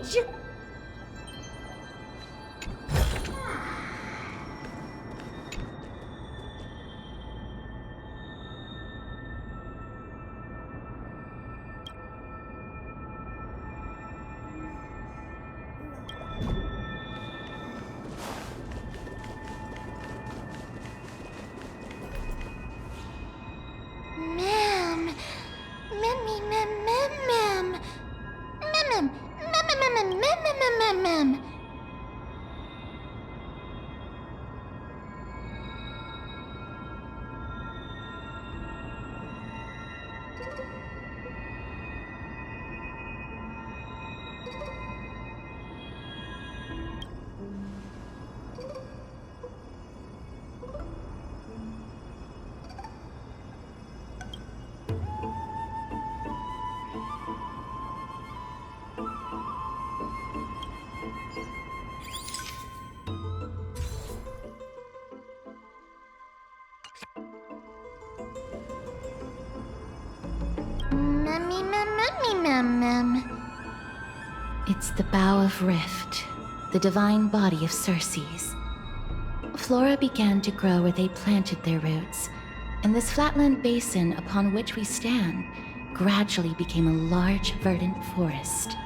edge! It's the Bough of Rift, the divine body of Circe's. Flora began to grow where they planted their roots, and this flatland basin upon which we stand gradually became a large, verdant forest.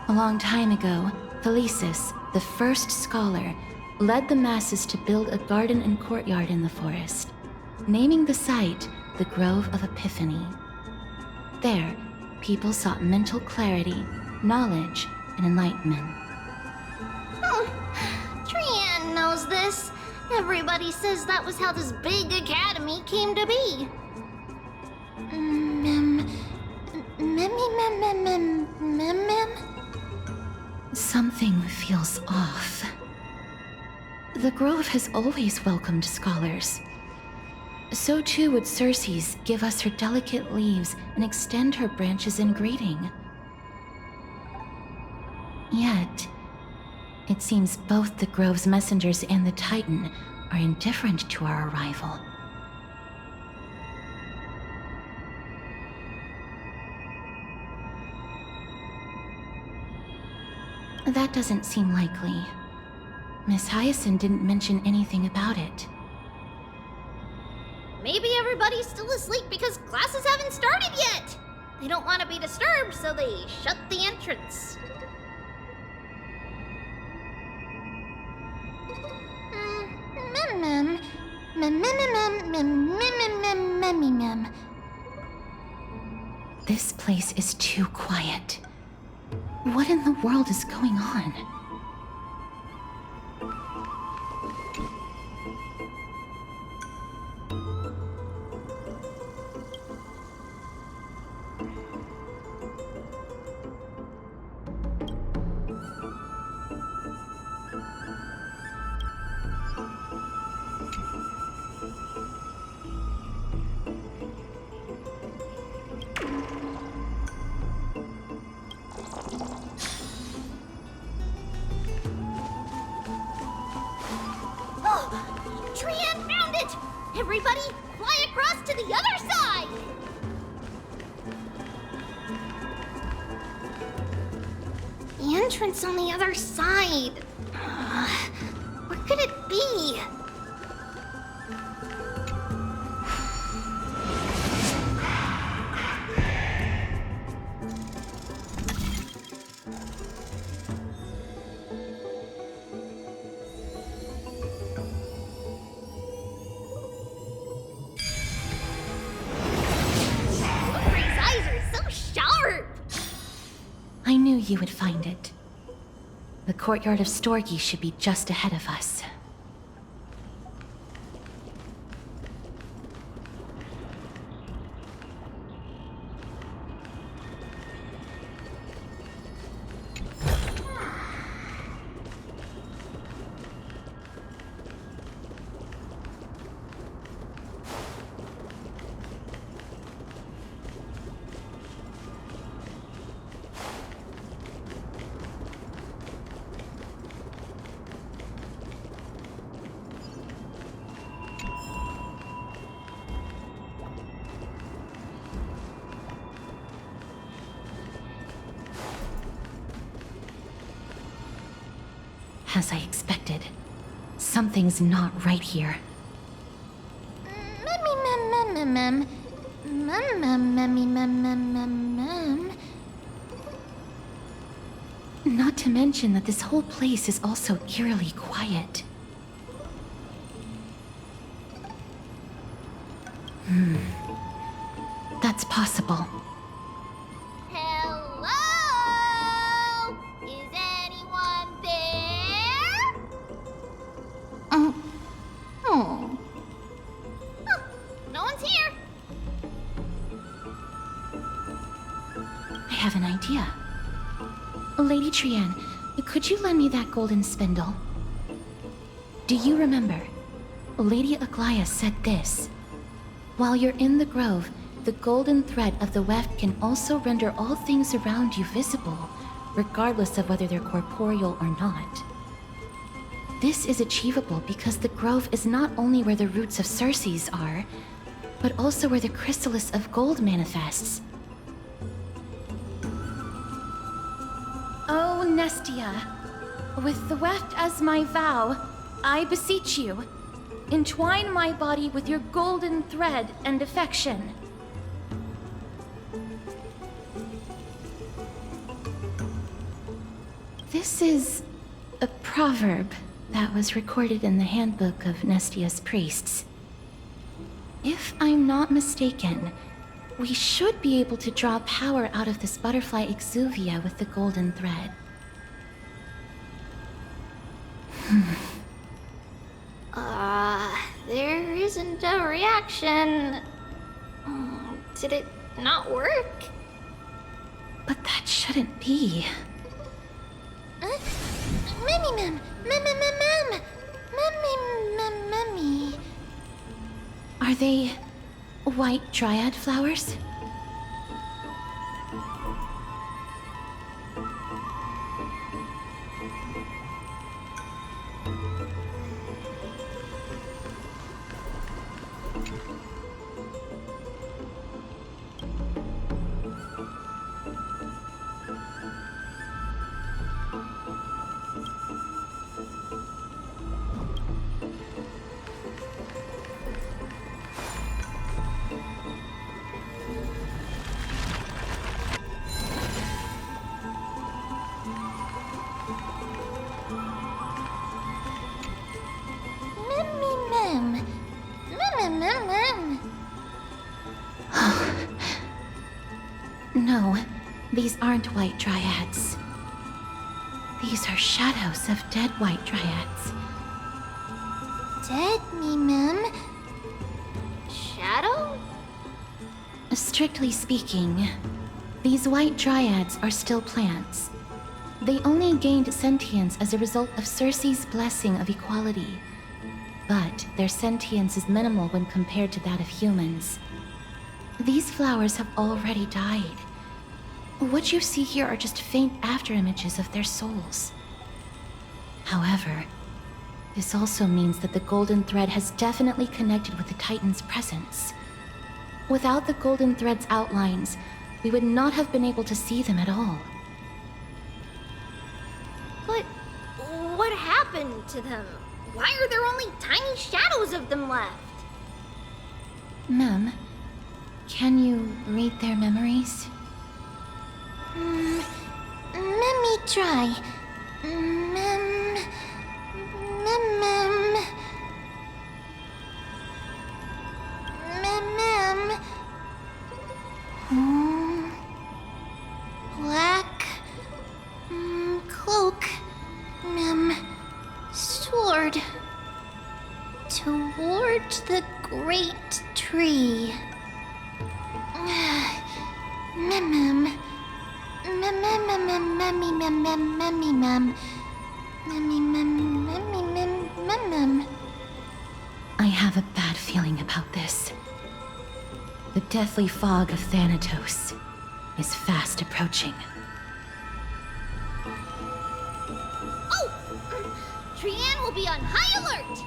A long time ago, Felicis, the first scholar, led the masses to build a garden and courtyard in the forest, naming the site the Grove of Epiphany. There, people sought mental clarity, knowledge, and enlightenment. Trianne knows this. Everybody says that was how this big academy came to be. Something feels off. The Grove has always welcomed scholars. So too would Circe's give us her delicate leaves and extend her branches in greeting. Yet, it seems both the Grove's messengers and the Titan are indifferent to our arrival. That doesn't seem likely. Miss Hyacinth didn't mention anything about it. Maybe everybody's still asleep because classes haven't started yet. They don't want to be disturbed, so they shut the entrance. This place is too quiet. What in the world is going on? Trianne found it! Everybody, fly across to the other side! The entrance on the other side. Where could it be? I knew you would find it. The courtyard of Storgi should be just ahead of us. As I expected. Something's not right here. Not to mention that this whole place is also eerily quiet. That's possible. Hello? Is anyone there? Oh, no one's here. I have an idea. Lady Trian, could you lend me that golden spindle? Do you remember? Lady Aglaya said this. While you're in the grove, the golden thread of the weft can also render all things around you visible, regardless of whether they're corporeal or not. This is achievable because the grove is not only where the roots of Circes are, but also where the chrysalis of gold manifests. Oh, Nestia, with the weft as my vow, I beseech you, entwine my body with your golden thread and affection. This is a proverb that was recorded in the handbook of Nestia's priests. If I'm not mistaken, we should be able to draw power out of this butterfly exuvia with the golden thread. There isn't a reaction. Did it not work? But that shouldn't be. Mummy. Are they white dryad flowers? No, these aren't white dryads. These are shadows of dead white dryads. Dead me, ma'am. Shadow? Strictly speaking, these white dryads are still plants. They only gained sentience as a result of Circe's blessing of equality. But their sentience is minimal when compared to that of humans. These flowers have already died. What you see here are just faint afterimages of their souls. However, this also means that the golden thread has definitely connected with the Titan's presence. Without the golden thread's outlines, we would not have been able to see them at all. But what happened to them? Why are there only tiny shadows of them left? Ma'am, can you read their memories? Let me try. Mem. Black cloak. Sword. Towards the great tree. I have a bad feeling about this. The deathly fog of Thanatos is fast approaching. Oh! Trian will be on high alert!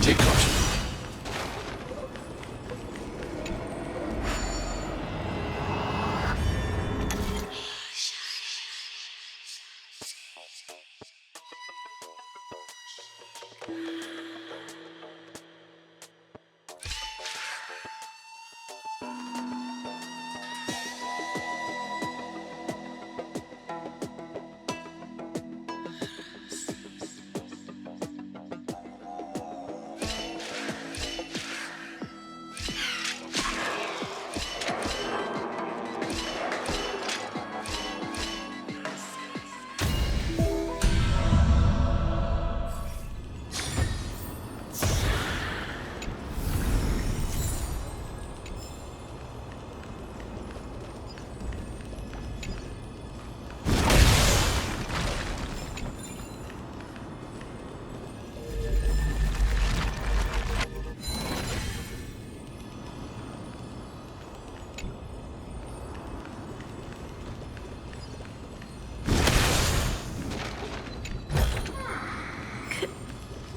Take caution.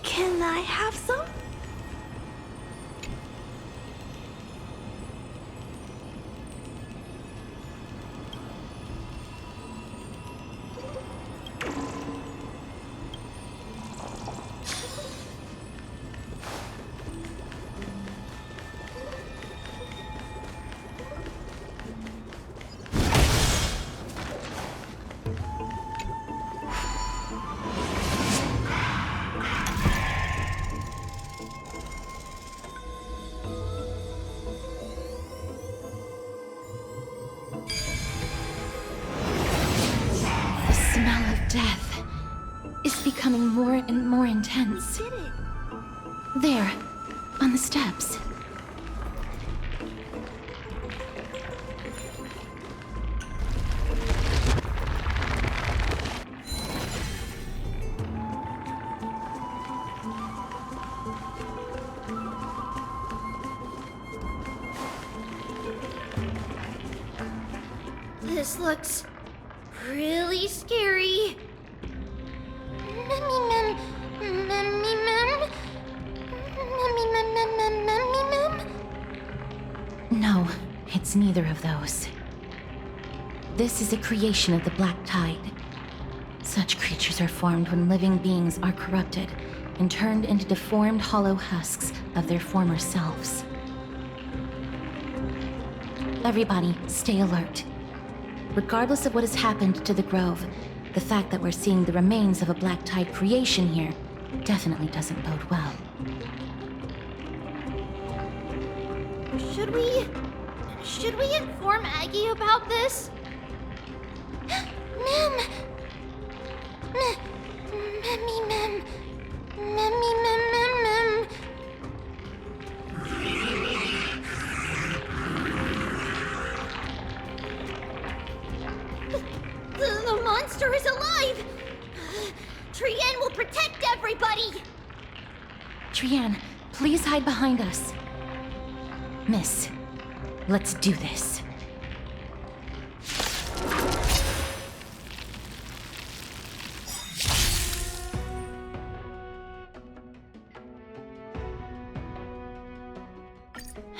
Can I have some? Death is becoming more and more intense. Did it? There, on the steps. This looks really scary. Memmy mem, memmy mem, memmy mem, mem, mem, memmy mem. No, it's neither of those. This is a creation of the Black Tide. Such creatures are formed when living beings are corrupted and turned into deformed hollow husks of their former selves. Everybody, stay alert. Regardless of what has happened to the Grove, the fact that we're seeing the remains of a Black Tide creation here definitely doesn't bode well. Should we inform Aggie about this? Mem! Memmy mem! Memmy mem mem mem! The monster is alive! Trienne will protect everybody! Trienne, please hide behind us. Miss, let's do this.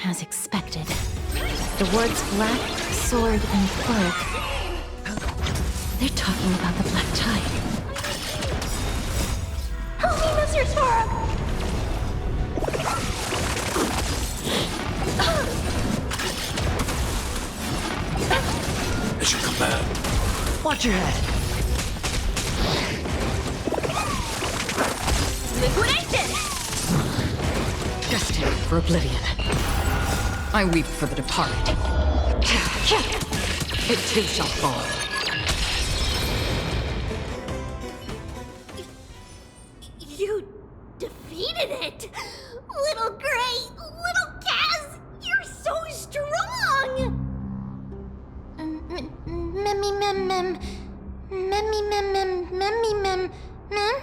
As expected, the words black, sword, and cloak. They're talking about the Black Tide. Help me, Mr. Sora! As you command. Watch your head. Liquidation! Destined for oblivion. I weep for the departed. It too shall fall. You defeated it! Little Gray! Little Kaz! You're so strong! Memmy mem mem. Memmy mem mem. Memmy mem mem.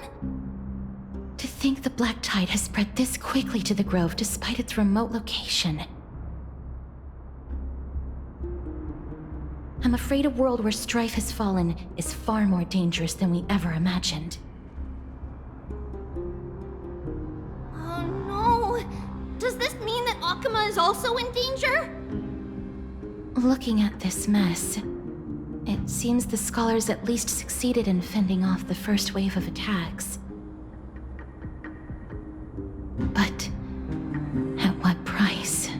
To think the Black Tide has spread this quickly to the Grove despite its remote location. I'm afraid a world where strife has fallen is far more dangerous than we ever imagined. Oh no! Akuma is also in danger? Looking at this mess, it seems the scholars at least succeeded in fending off the first wave of attacks. But at what price?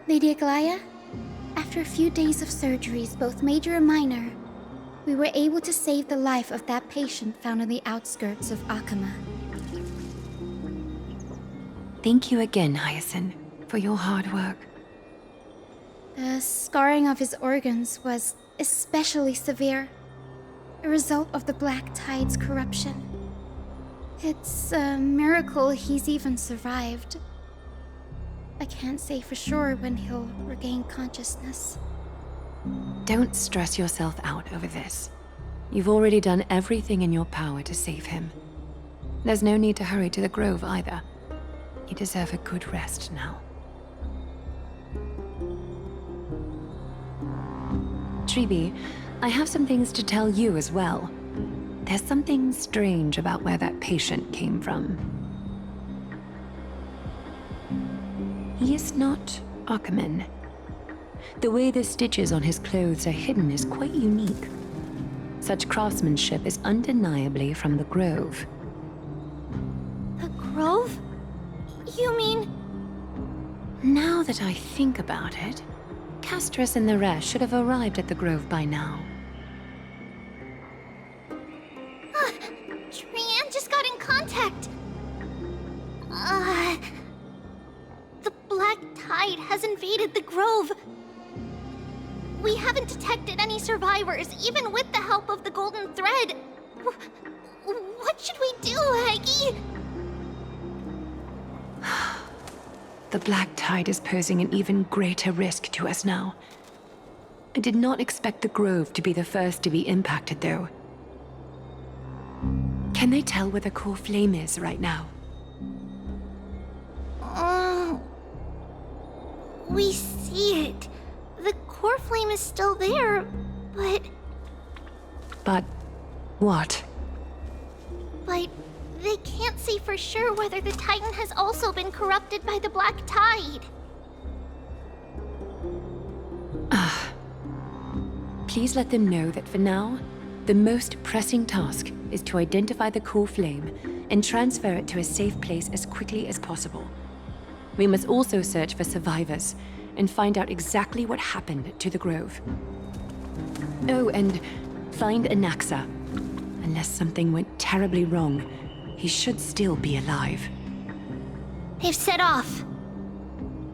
Lady Aglaya, after a few days of surgeries, both major and minor, we were able to save the life of that patient found on the outskirts of Akuma. Thank you again, Hyacinth, for your hard work. The scarring of his organs was especially severe, a result of the Black Tide's corruption. It's a miracle he's even survived. I can't say for sure when he'll regain consciousness. Don't stress yourself out over this. You've already done everything in your power to save him. There's no need to hurry to the Grove either. You deserve a good rest now. Tribi, I have some things to tell you as well. There's something strange about where that patient came from. He is not Akuman. The way the stitches on his clothes are hidden is quite unique. Such craftsmanship is undeniably from the Grove. The Grove? You mean... Now that I think about it, Castris and the rest should have arrived at the Grove by now. Trianne just got in contact. The Black Tide has invaded the Grove. We haven't detected any survivors, even with the help of the Golden Thread. What should we do, Aggie? The Black Tide is posing an even greater risk to us now. I did not expect the Grove to be the first to be impacted, though. Can they tell where the core flame is right now? We see it. The core flame is still there, but... But what? But they can't say for sure whether the Titan has also been corrupted by the Black Tide. Please let them know that for now, the most pressing task is to identify the core flame and transfer it to a safe place as quickly as possible. We must also search for survivors and find out exactly what happened to the Grove. Oh, and find Anaxa. Unless something went terribly wrong, he should still be alive. They've set off.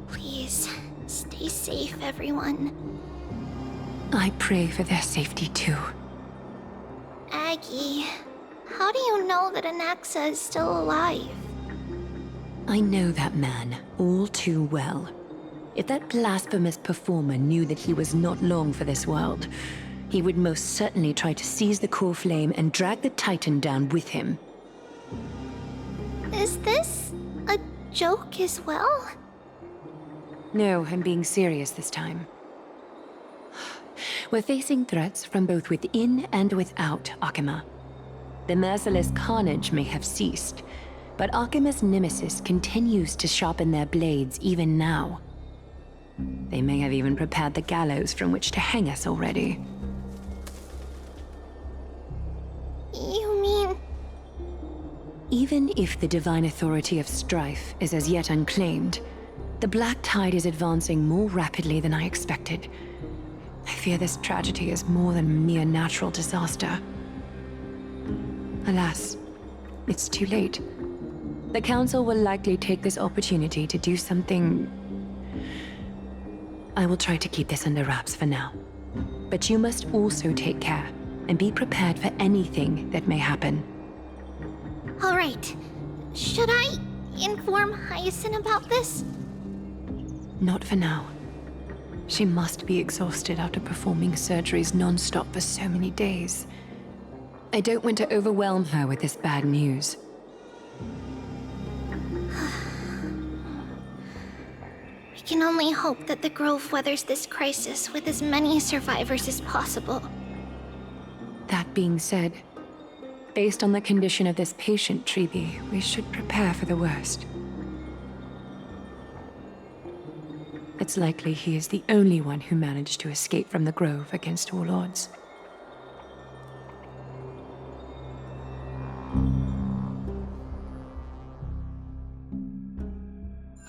Please, stay safe, everyone. I pray for their safety too. Aggie, how do you know that Anaxa is still alive? I know that man all too well. If that blasphemous performer knew that he was not long for this world, he would most certainly try to seize the core flame and drag the Titan down with him. Is this a joke as well? No, I'm being serious this time. We're facing threats from both within and without Akuma. The merciless carnage may have ceased, but Akuma's nemesis continues to sharpen their blades even now. They may have even prepared the gallows from which to hang us already. You mean... Even if the divine authority of strife is as yet unclaimed, the Black Tide is advancing more rapidly than I expected. I fear this tragedy is more than a mere natural disaster. Alas, it's too late. The Council will likely take this opportunity to do something... I will try to keep this under wraps for now. But you must also take care and be prepared for anything that may happen. All right. Should I inform Hyacinth about this? Not for now. She must be exhausted after performing surgeries non-stop for so many days. I don't want to overwhelm her with this bad news. We can only hope that the Grove weathers this crisis with as many survivors as possible. That being said, based on the condition of this patient, Treeby, we should prepare for the worst. It's likely he is the only one who managed to escape from the Grove against all odds.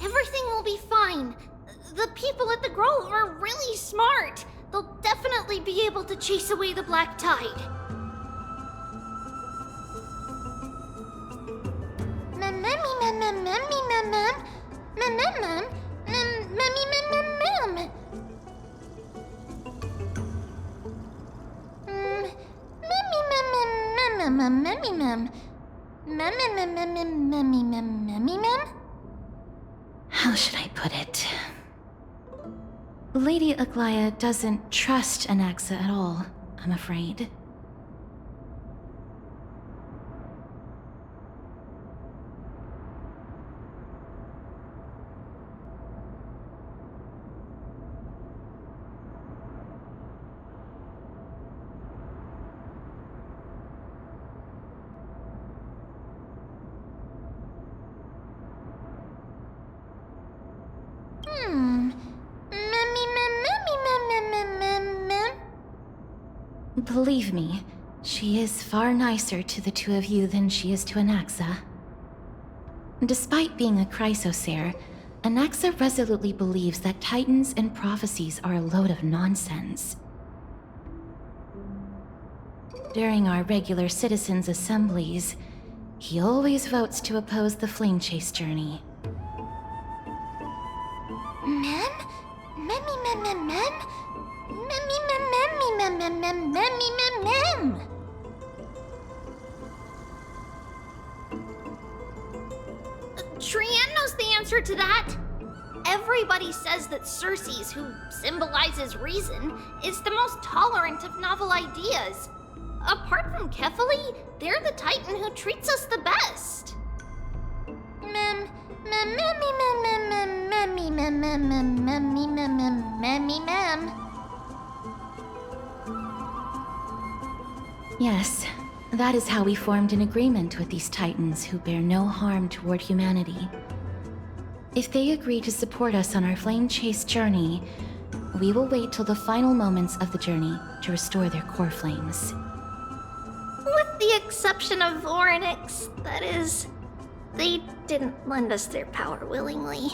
Everything will be fine. The people at the Grove are really smart. They'll definitely be able to chase away the Black Tide. How should I put it? Lady Aglaya doesn't trust Anaxa at all, I'm afraid. Believe me, she is far nicer to the two of you than she is to Anaxa. Despite being a Chrysosaur, Anaxa resolutely believes that Titans and prophecies are a load of nonsense. During our regular citizens' assemblies, he always votes to oppose the Flame Chase journey. Trian knows the answer to that. Everybody says that Circes, who symbolizes reason, is the most tolerant of novel ideas. Apart from Kefali, they're the Titan who treats us the best. Yes, that is how we formed an agreement with these Titans who bear no harm toward humanity. If they agree to support us on our Flame Chase journey, we will wait till the final moments of the journey to restore their core flames. With the exception of Voronix, that is. They didn't lend us their power willingly.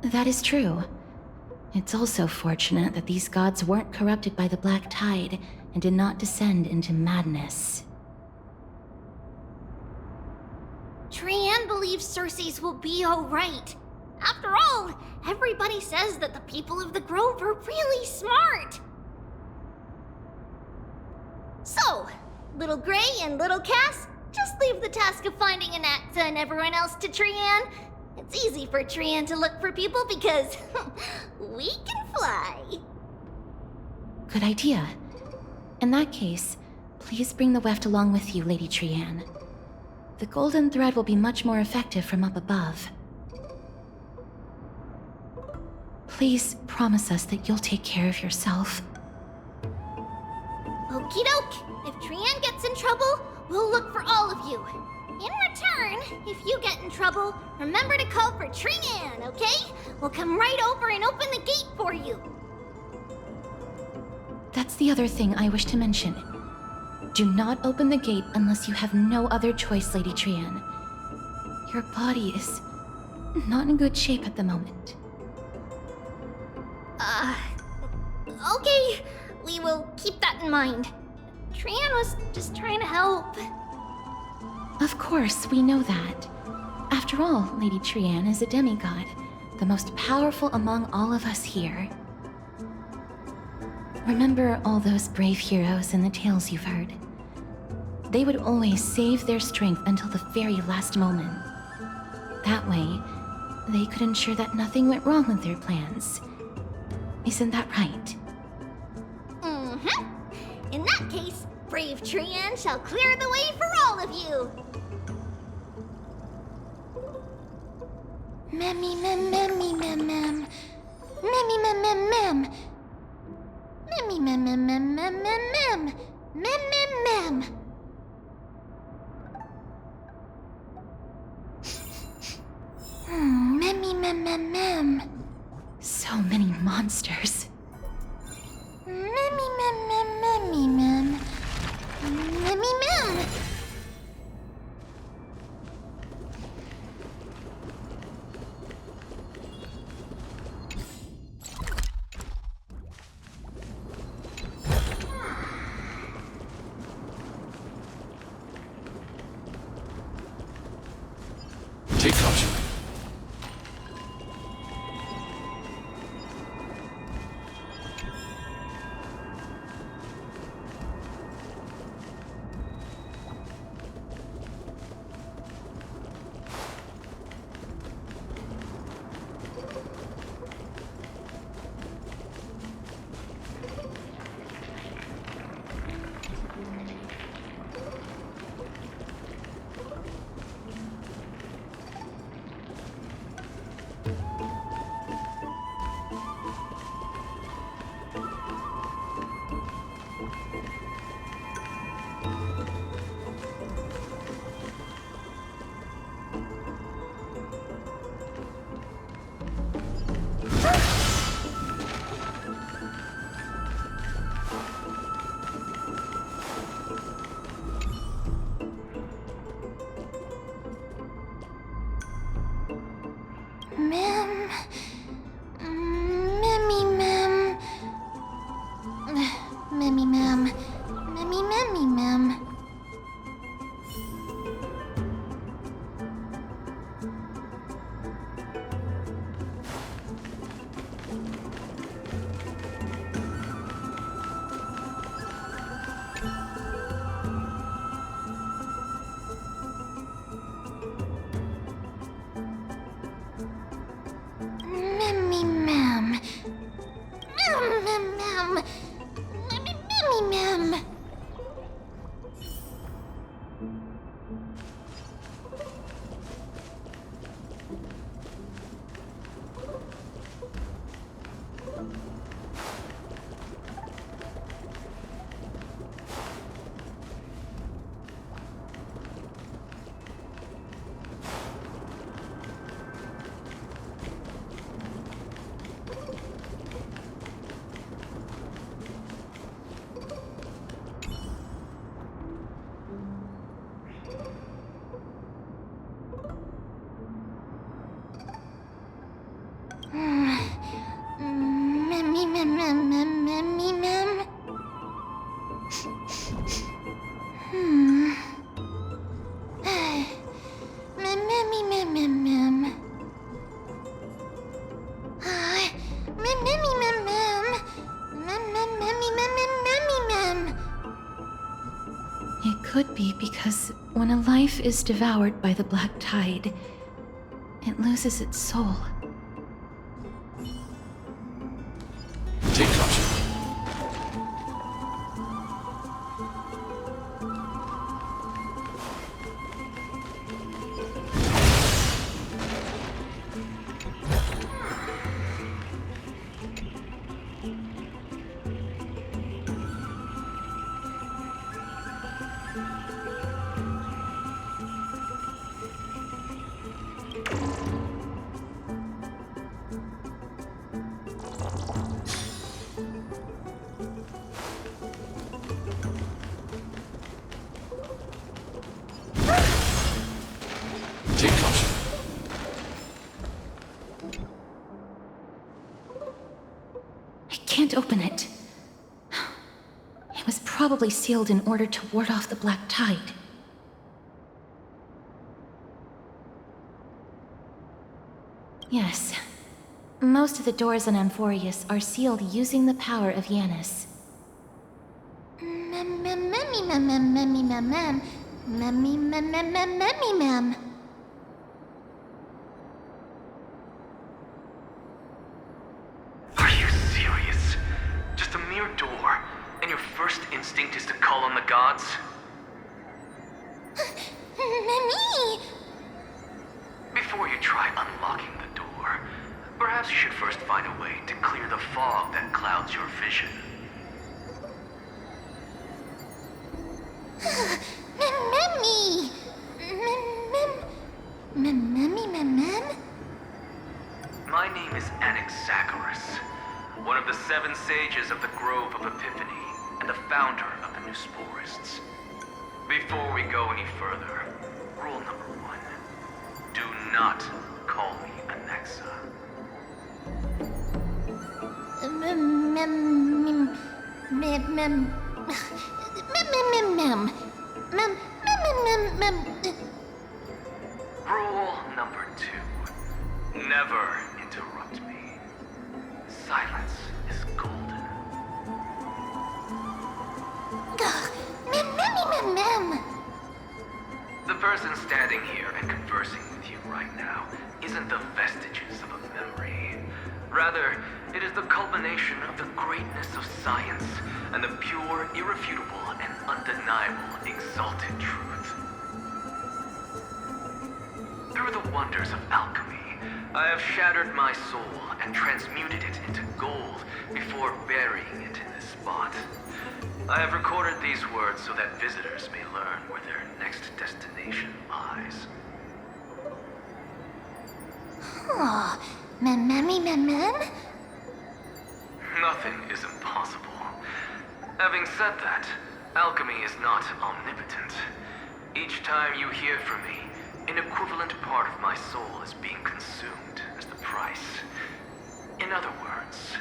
That is true. It's also fortunate that these gods weren't corrupted by the Black Tide and did not descend into madness. Trian believes Circes will be alright. After all, everybody says that the people of the Grove are really smart. So, Little Gray and Little Cass, just leave the task of finding Anaxa and everyone else to Trian. It's easy for Trian to look for people because we can fly. Good idea. In that case, please bring the weft along with you, Lady Trian. The golden thread will be much more effective from up above. Please promise us that you'll take care of yourself. Okie doke. If Trian gets in trouble, we'll look for all of you. In return, if you get in trouble, remember to call for Trian, okay? We'll come right over and open the gate for you. That's the other thing I wish to mention. Do not open the gate unless you have no other choice, Lady Trian. Your body is not in good shape at the moment. Okay. We will keep that in mind. Trian was just trying to help. Of course, we know that. After all, Lady Trian is a demigod, the most powerful among all of us here. Remember all those brave heroes in the tales you've heard? They would always save their strength until the very last moment. That way, they could ensure that nothing went wrong with their plans. Isn't that right? Mm-hmm. In that case, brave Trian shall clear the way for all of you. Memmy mem memmy mem mem. Memmy mem mem mem. Memmy mem mem mem mem mem mem. Mem mem mem. Memmy mem mem mem. So many monsters. Memmy mem mem memmy mem. Memmy mem. Take caution. Mem. Memmy mem. Memmy mem. Memmy memmy mem. Memmy mem. Mem mem mem. Memmy memmy mem. Memmy mem mem mem memmy mem. Mem memmy mem mem mem. Mem memmy mem mem. Mem mem memmy mem mem memmy mem. It could be because when a life is devoured by the black tide, it loses its soul. Take caution. Take caution. I can't open it. It was probably sealed in order to ward off the black tide. Yes. Most of the doors on Amphorius are sealed using the power of Yanis. Mem. Are you serious? Just a mere door, and your first instinct is to call on the gods? Memi! Before you try unlocking the door, perhaps you should first find a way to clear the fog that clouds your vision. Memi! Mem? My name is Anaxagoras, one of the 7 sages of the Grove of Epiphany, and the founder of the New Sporists. Before we go any further, rule number 1. Do not call me Anaxa. Rule number 2. Never interrupt me. Silence is golden. Mem. The person standing here and conversing with you right now isn't the vestiges of a memory. Rather, it is the culmination of the greatness of science and the pure, irrefutable, and undeniable exalted truth. Through the wonders of alchemy, I have shattered my soul and transmuted it into gold before burying it in this spot. I have recorded these words so that visitors may learn where their next destination lies. Oh, mem? Nothing is impossible. Having said that, alchemy is not omnipotent. Each time you hear from me, an equivalent part of my soul is being consumed as the price. In other words,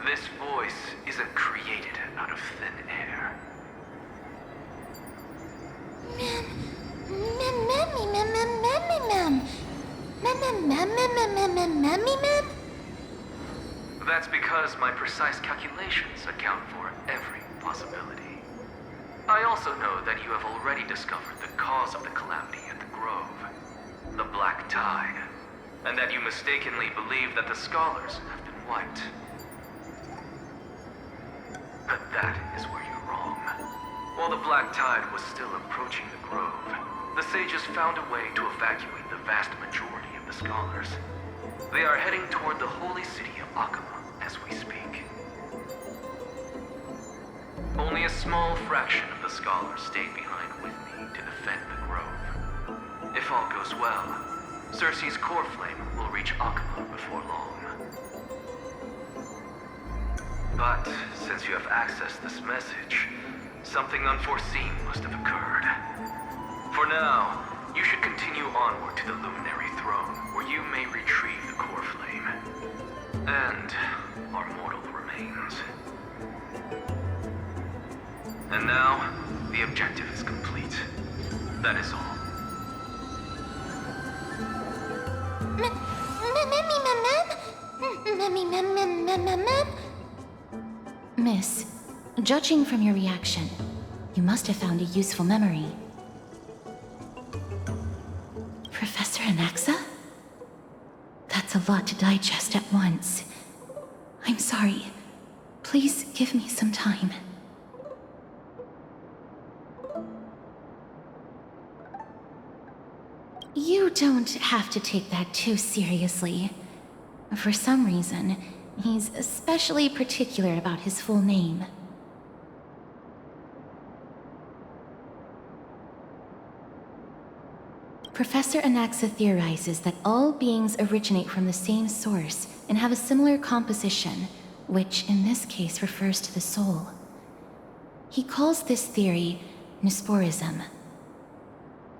this voice isn't created out of thin air. Mem? That's because my precise calculations account for every possibility. I also know that you have already discovered the cause of the calamity at the Grove, the Black Tide, and that you mistakenly believe that the scholars have been wiped. But that is where you're wrong. While the Black Tide was still approaching the Grove, the sages found a way to evacuate the vast majority of the scholars. They are heading toward the holy city of Akama as we speak. Only a small fraction of the scholars stayed behind with me to defend the Grove. If all goes well, Cersei's core flame will reach Akama before long. But since you have accessed this message, something unforeseen must have occurred. For now, you should continue onward to the Luminary Throne, where you may retrieve the core flame. And our mortal remains. And now, the objective is complete. That is all. Miss, judging from your reaction, you must have found a useful memory. Professor Anaxa? That's a lot to digest at once. I'm sorry. Please give me some time. You don't have to take that too seriously. For some reason, he's especially particular about his full name. Professor Anaxa theorizes that all beings originate from the same source and have a similar composition, which in this case refers to the soul. He calls this theory Nusporism.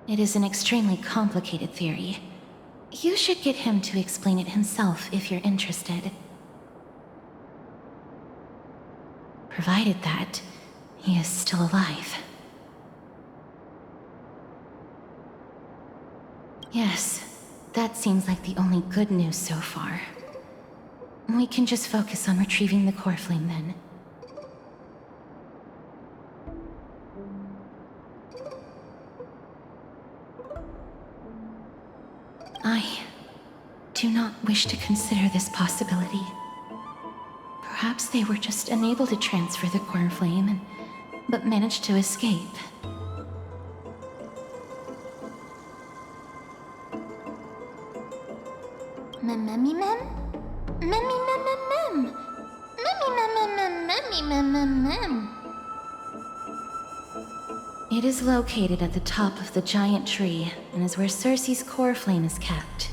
It is an extremely complicated theory. You should get him to explain it himself if you're interested. Provided that he is still alive. Yes, that seems like the only good news so far. We can just focus on retrieving the core flame then. I do not wish to consider this possibility. Perhaps they were just unable to transfer the core flame, but managed to escape. It is located at the top of the giant tree and is where Cersei's core flame is kept.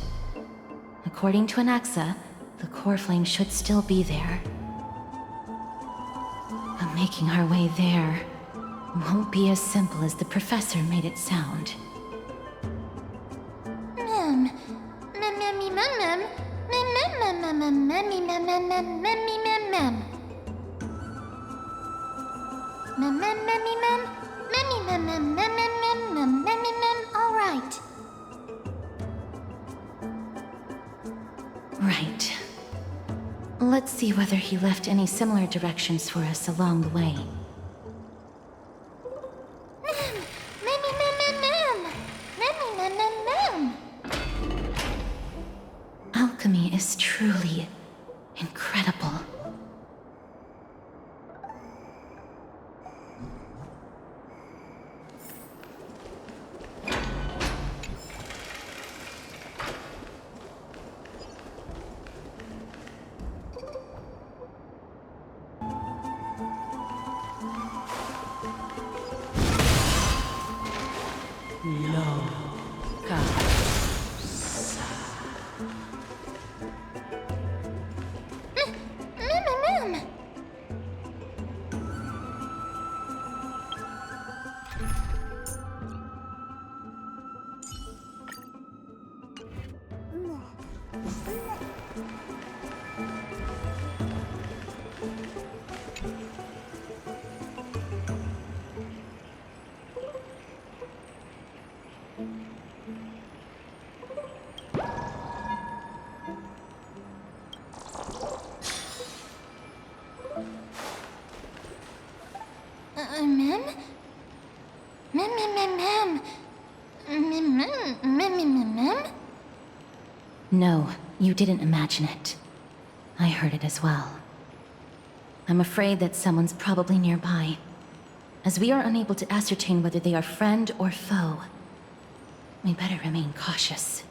According to Anaxa, the core flame should still be there. But making our way there won't be as simple as the professor made it sound. All right. Right. Let's see whether he left any similar directions for us along the way. Alchemy is truly incredible. No, you didn't imagine it. I heard it as well. I'm afraid that someone's probably nearby, as we are unable to ascertain whether they are friend or foe. We better remain cautious.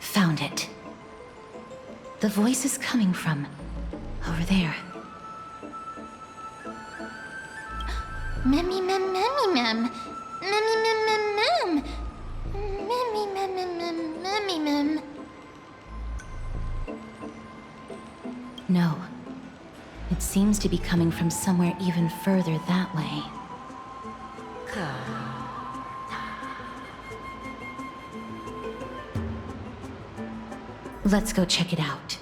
Found it. The voice is coming from over there. No. It seems to be coming from somewhere even further that way. Let's go check it out.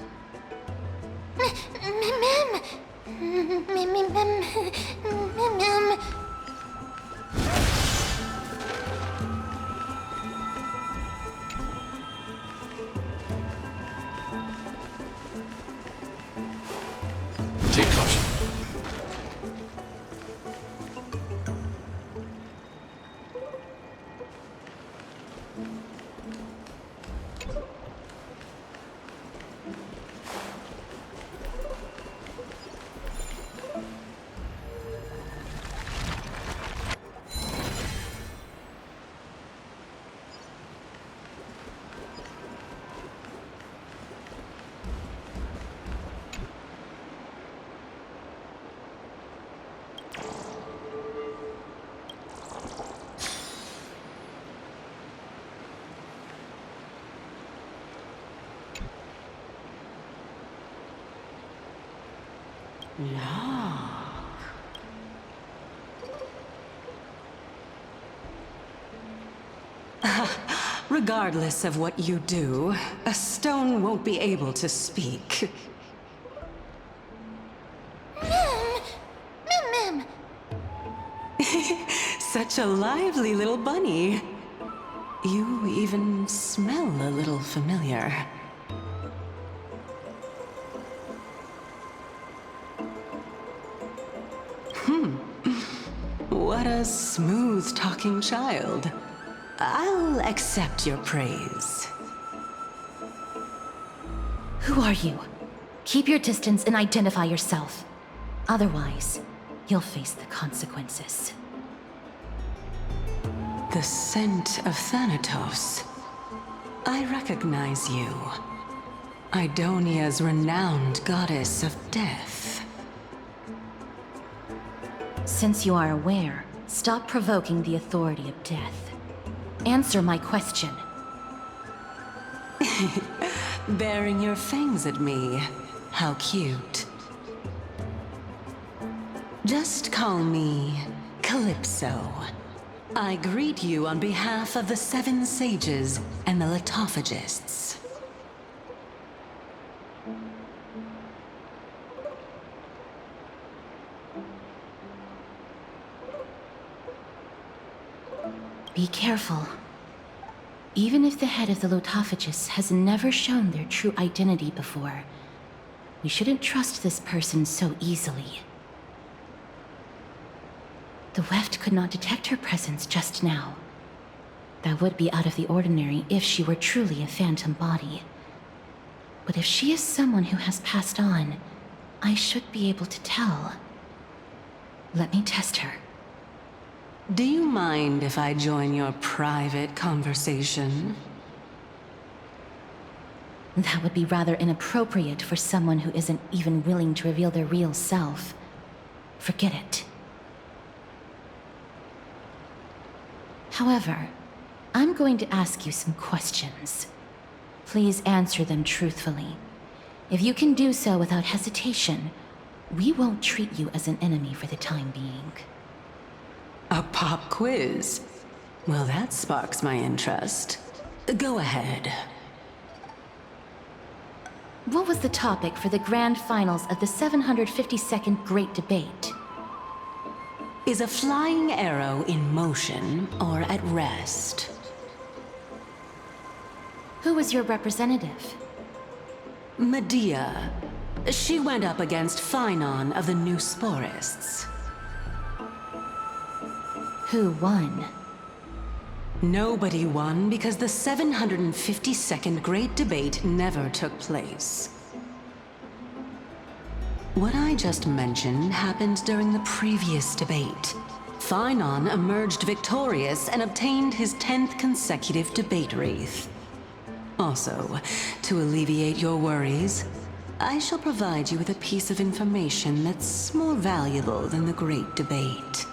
Take caution. Regardless of what you do, a stone won't be able to speak. Mim! Such a lively little bunny. You even smell a little familiar. What a smooth-talking child. I'll accept your praise. Who are you? Keep your distance and identify yourself. Otherwise, you'll face the consequences. The scent of Thanatos. I recognize you. Idonia's renowned goddess of death. Since you are aware, stop provoking the authority of death. Answer my question. Baring your fangs at me. How cute. Just call me Calypso. I greet you on behalf of the Seven Sages and the Litophagists. Be careful. Even if the head of the Litophagists has never shown their true identity before, we shouldn't trust this person so easily. The Weft could not detect her presence just now. That would be out of the ordinary if she were truly a phantom body. But if she is someone who has passed on, I should be able to tell. Let me test her. Do you mind if I join your private conversation? That would be rather inappropriate for someone who isn't even willing to reveal their real self. Forget it. However, I'm going to ask you some questions. Please answer them truthfully. If you can do so without hesitation, we won't treat you as an enemy for the time being. A pop quiz? Well, that sparks my interest. Go ahead. What was the topic for the grand finals of the 752nd Great Debate? Is a flying arrow in motion or at rest? Who was your representative? Medea. She went up against Phynon of the New Sporists. Who won? Nobody won because the 752nd Great Debate never took place. What I just mentioned happened during the previous debate. Phynon emerged victorious and obtained his 10th consecutive debate wreath. Also, to alleviate your worries, I shall provide you with a piece of information that's more valuable than the Great Debate.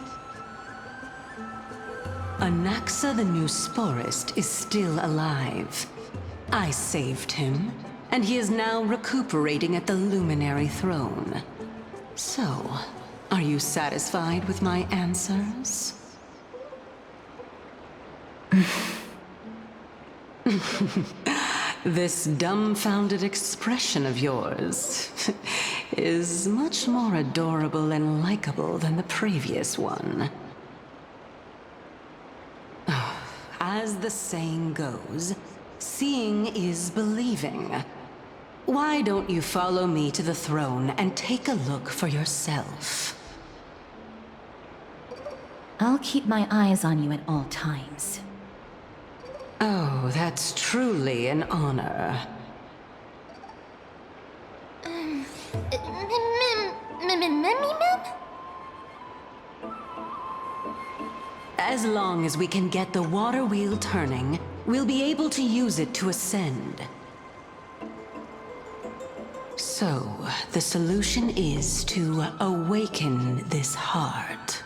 Anaxa the New Sporist is still alive. I saved him, and he is now recuperating at the Luminary Throne. So, are you satisfied with my answers? This dumbfounded expression of yours is much more adorable and likable than the previous one. As the saying goes, seeing is believing. Why don't you follow me to the throne and take a look for yourself? I'll keep my eyes on you at all times. Oh, that's truly an honor. Mim? As long as we can get the water wheel turning, we'll be able to use it to ascend. So, the solution is to awaken this heart.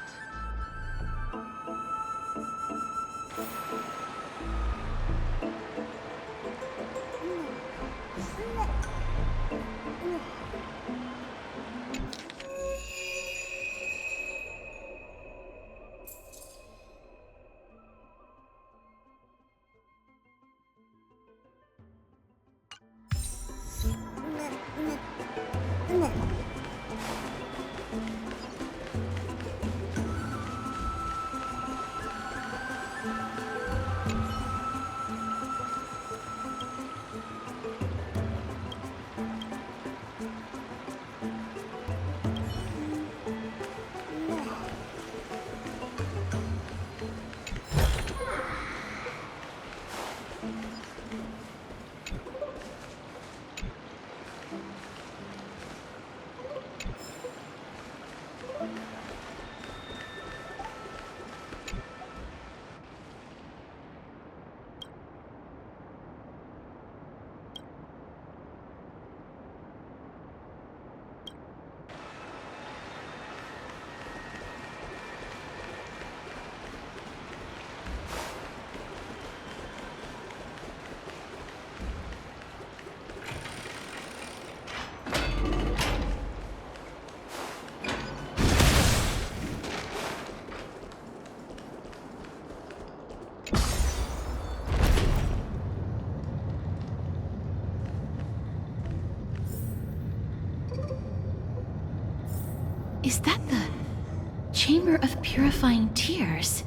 Is that the Chamber of Purifying Tears?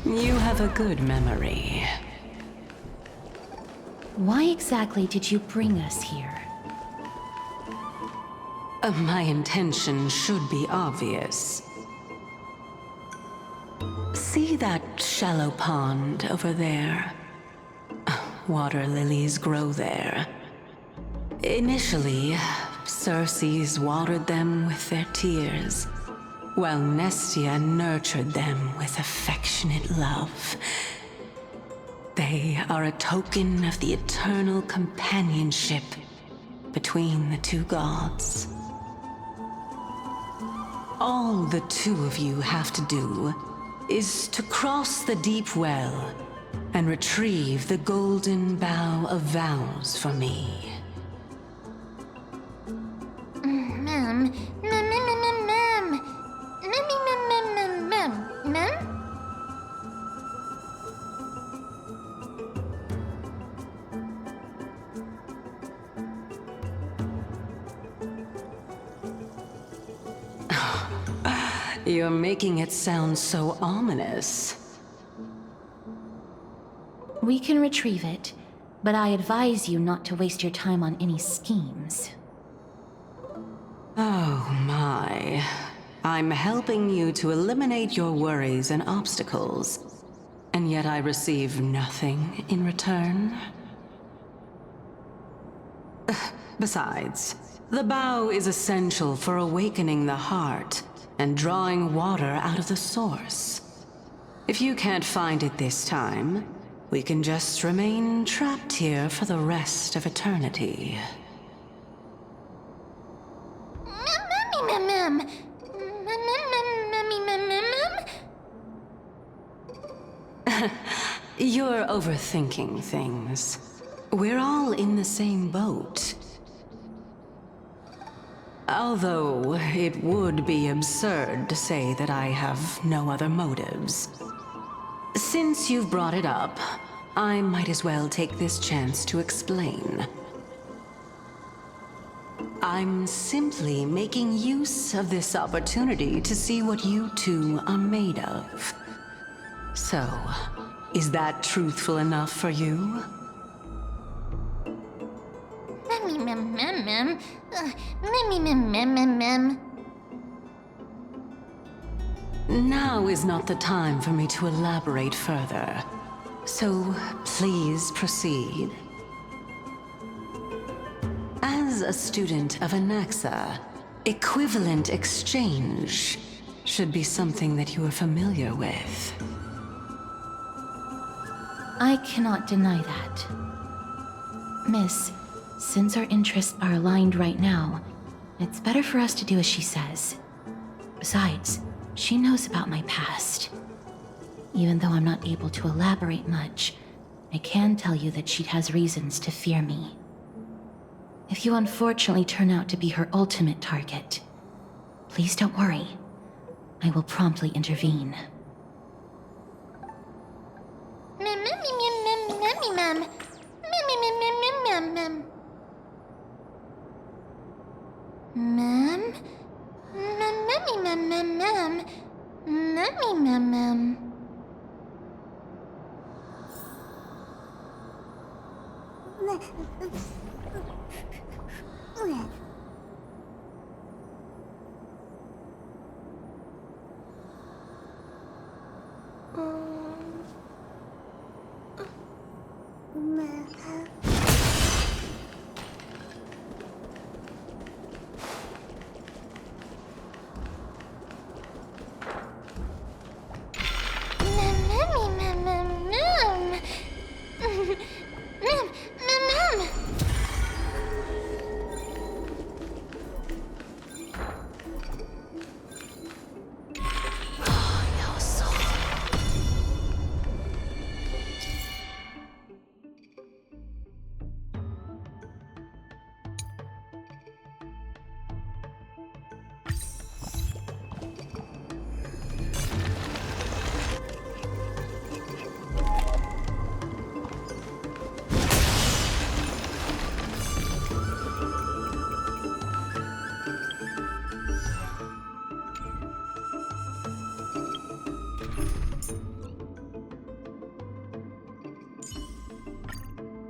You have a good memory. Why exactly did you bring us here? My intention should be obvious. See that shallow pond over there? Water lilies grow there. Initially, Circes watered them with their tears, while Nestia nurtured them with affectionate love. They are a token of the eternal companionship between the two gods. All the two of you have to do is to cross the deep well and retrieve the golden bough of vows for me. You're making it sound so ominous. We can retrieve it, but I advise you not to waste your time on any schemes. Oh my. I'm helping you to eliminate your worries and obstacles, and yet I receive nothing in return? Besides, the bow is essential for awakening the heart and drawing water out of the source. If you can't find it this time, we can just remain trapped here for the rest of eternity. You're overthinking things. We're all in the same boat. Although it would be absurd to say that I have no other motives. Since you've brought it up, I might as well take this chance to explain. I'm simply making use of this opportunity to see what you two are made of. So, is that truthful enough for you? Now is not the time for me to elaborate further. So, please proceed. As a student of Anaxa, equivalent exchange should be something that you are familiar with. I cannot deny that. Miss, since our interests are aligned right now, it's better for us to do as she says. Besides, she knows about my past. Even though I'm not able to elaborate much, I can tell you that she has reasons to fear me. If you unfortunately turn out to be her ultimate target, please don't worry. I will promptly intervene.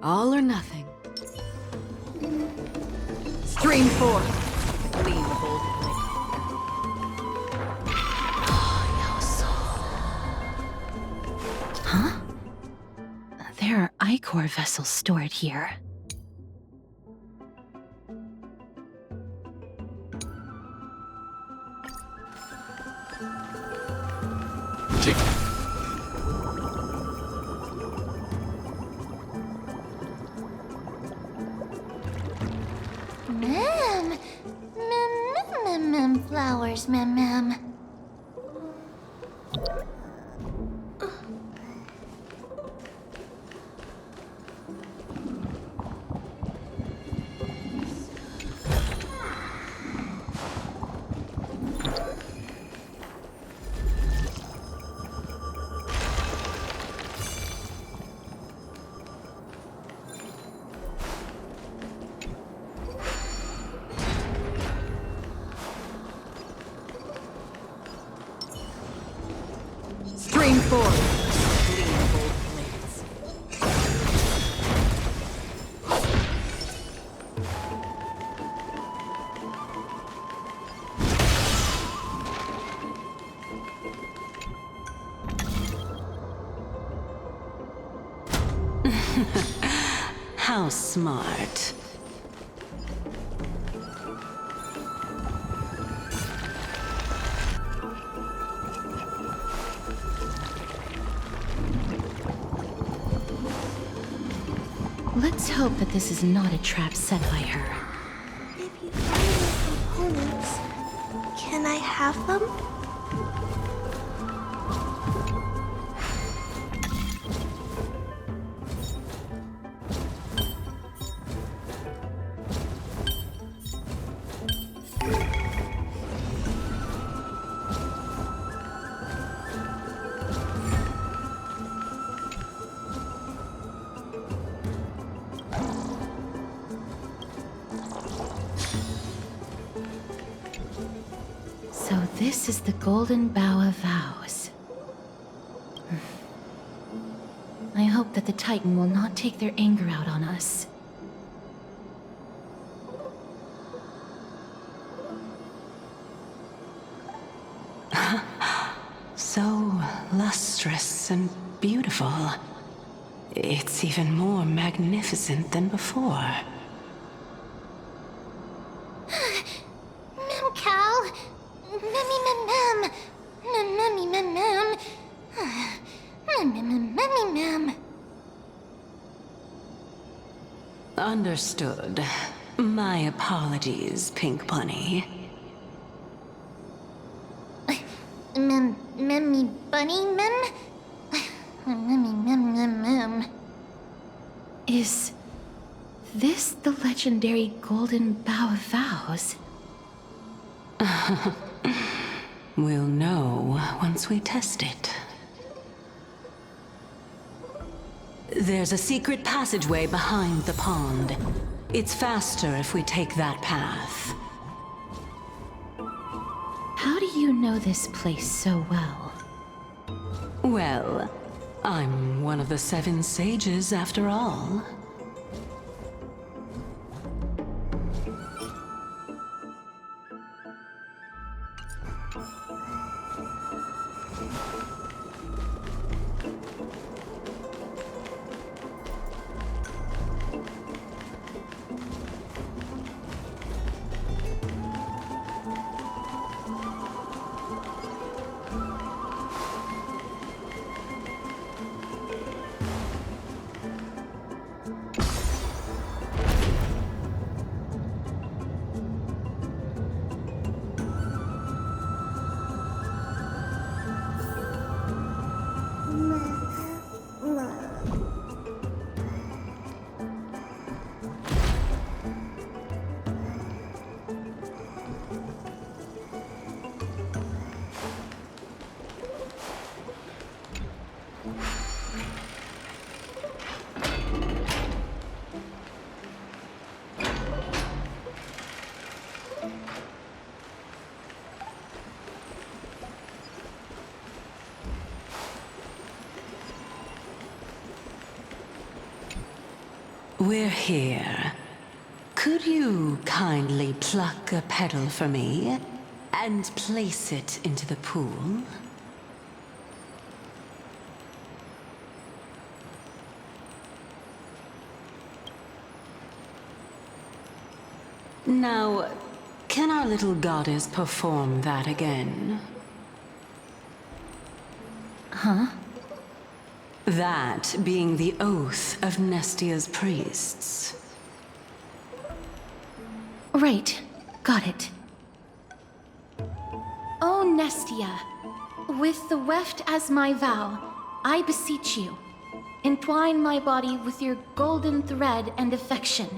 All or nothing. Stream 4. Lean boldly. Huh? There are Ichor vessels stored here. Take. Ma'am. Ma'am, flowers, ma'am. Stream 4. Lean bold blades. How smart. Let's hope that this is not a trap set by her. If you find the components, can I have them? So this is the Golden Bough of Vows. I hope that the Titan will not take their anger out on us. So lustrous and beautiful. It's even more magnificent than before. Ma'am Cal. Ma'am. Ma'am. Understood. My apologies, Pink Bunny. Memmy bunny, mem? Mem. Is this the legendary Golden Bough of Vows? We'll know once we test it. There's a secret passageway behind the pond. It's faster if we take that path. How do you know this place so well? Well, I'm one of the 7 sages after all. we're here. Could you kindly pluck a petal for me and place it into the pool? Now, can our little goddess perform that again? Huh? That being the oath of Nestia's priests. Right. Got it. O Nestia, with the weft as my vow, I beseech you, entwine my body with your golden thread and affection.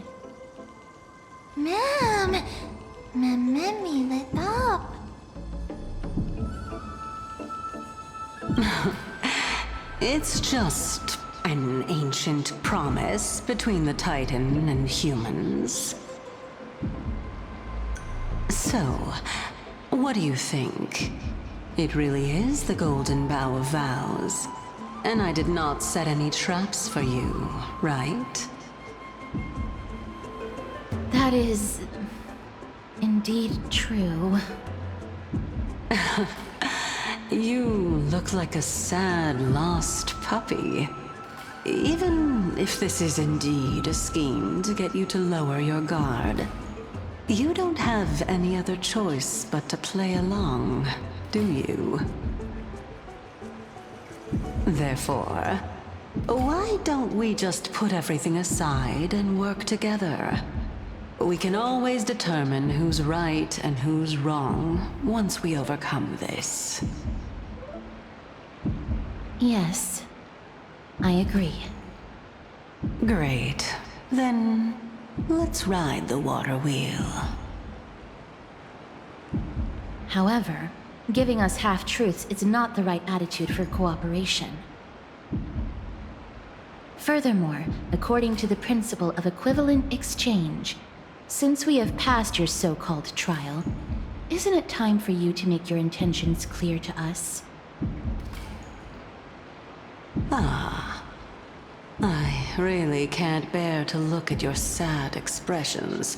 Ma'am, me lit up. It's just an ancient promise between the Titan and humans. So, what do you think? It really is the Golden Bough of Vows. And I did not set any traps for you, right? That is indeed true. You look like a sad, lost puppy. Even if this is indeed a scheme to get you to lower your guard, you don't have any other choice but to play along, do you? Therefore, why don't we just put everything aside and work together? We can always determine who's right and who's wrong once we overcome this. Yes, I agree. Great. Then, let's ride the water wheel. However, giving us half-truths is not the right attitude for cooperation. Furthermore, according to the principle of equivalent exchange, since we have passed your so-called trial, isn't it time for you to make your intentions clear to us? Ah. I really can't bear to look at your sad expressions.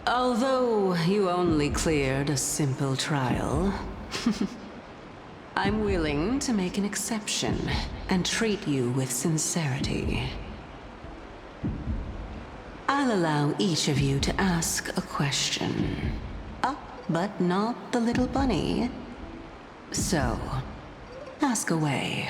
Although you only cleared a simple trial, I'm willing to make an exception and treat you with sincerity. I'll allow each of you to ask a question. But not the little bunny. So, ask away.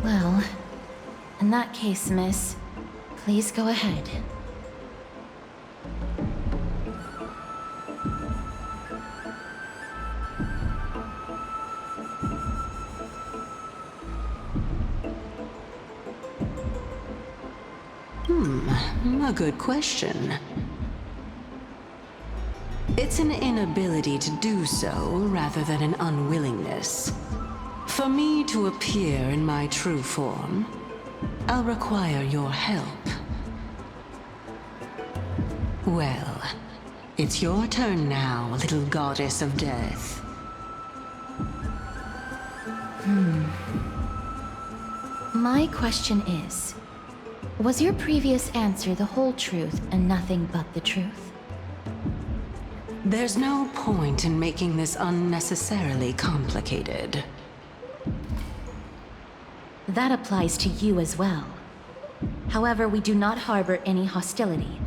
Well, in that case, miss, please go ahead. A good question. It's an inability to do so rather than an unwillingness. For me to appear in my true form, I'll require your help. Well, it's your turn now, little goddess of death. My question is, was your previous answer the whole truth and nothing but the truth? There's no point in making this unnecessarily complicated. That applies to you as well. However, we do not harbor any hostility.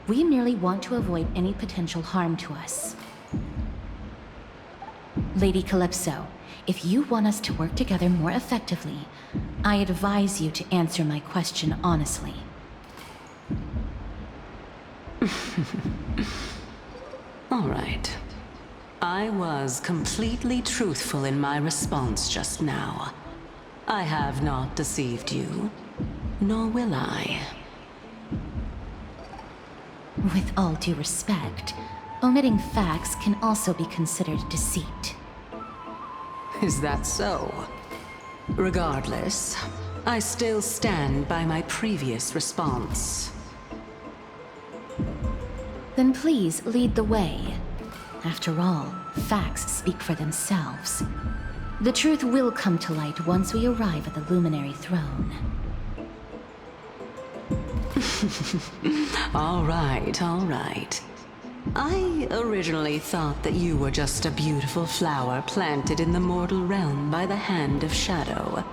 We merely want to avoid any potential harm to us. Lady Calypso, if you want us to work together more effectively, I advise you to answer my question honestly. All right. I was completely truthful in my response just now. I have not deceived you, nor will I. With all due respect, omitting facts can also be considered deceit. Is that so? Regardless, I still stand by my previous response. Then please lead the way. After all, facts speak for themselves. The truth will come to light once we arrive at the Luminary Throne. All right, all right. I originally thought that you were just a beautiful flower planted in the mortal realm by the hand of Shadow.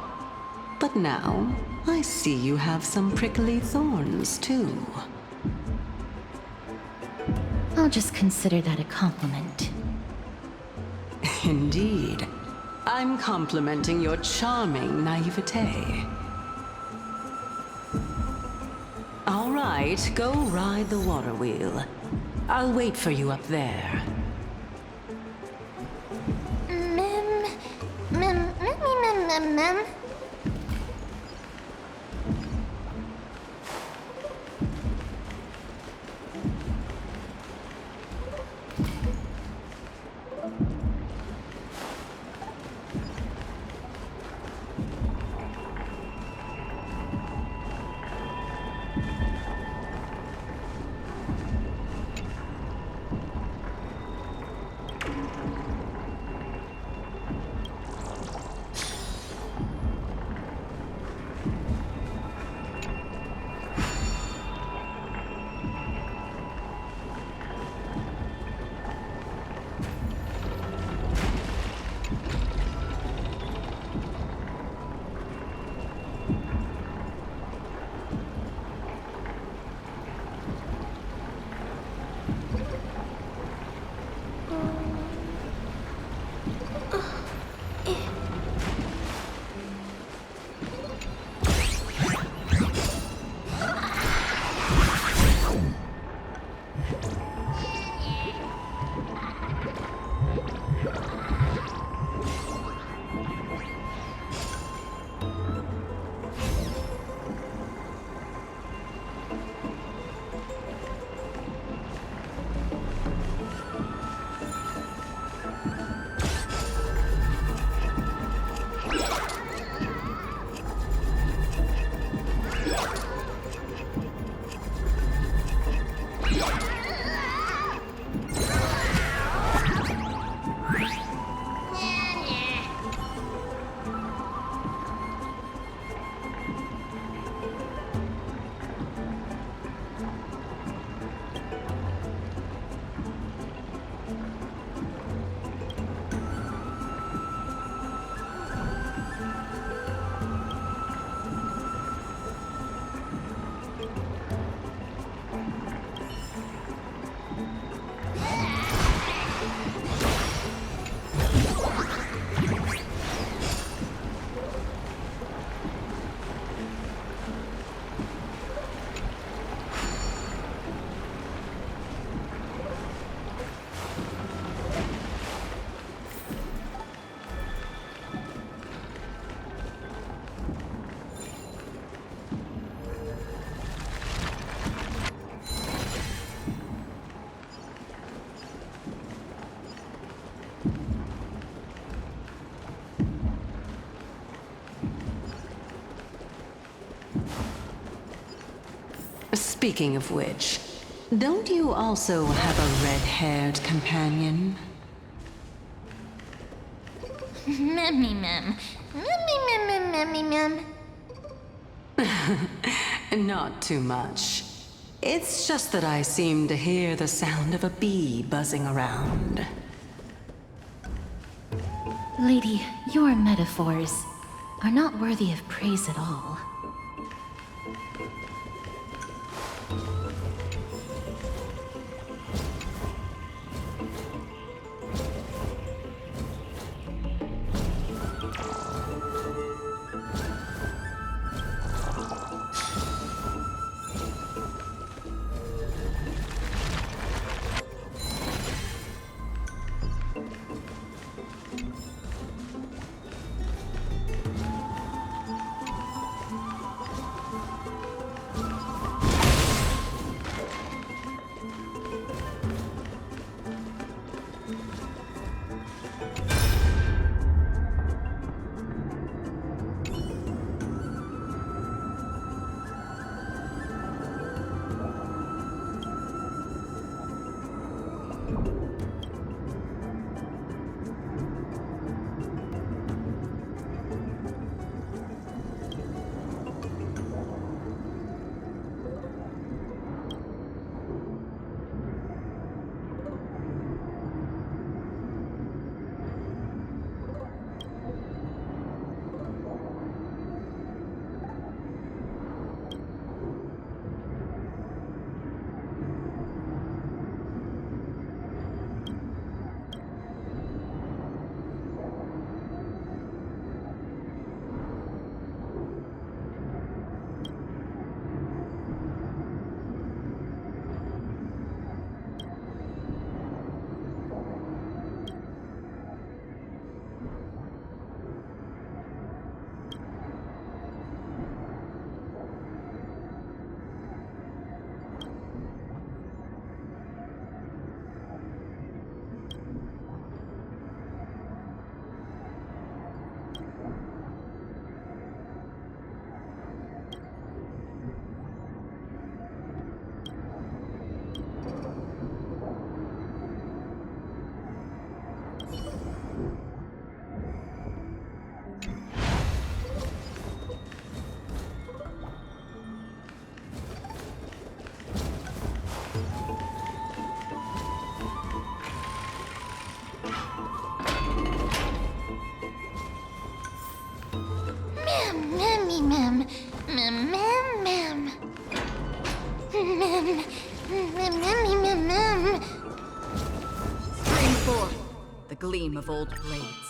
But now, I see you have some prickly thorns, too. I'll just consider that a compliment. Indeed. I'm complimenting your charming naivete. All right, go ride the water wheel. I'll wait for you up there. Mem. Speaking of which, don't you also have a red-haired companion? Mem. Not too much. It's just that I seem to hear the sound of a bee buzzing around. Lady, your metaphors are not worthy of praise at all. Memmy mem. Mem mem mem. Mem. Memmy mem mem. Spring forth, the gleam of old blades.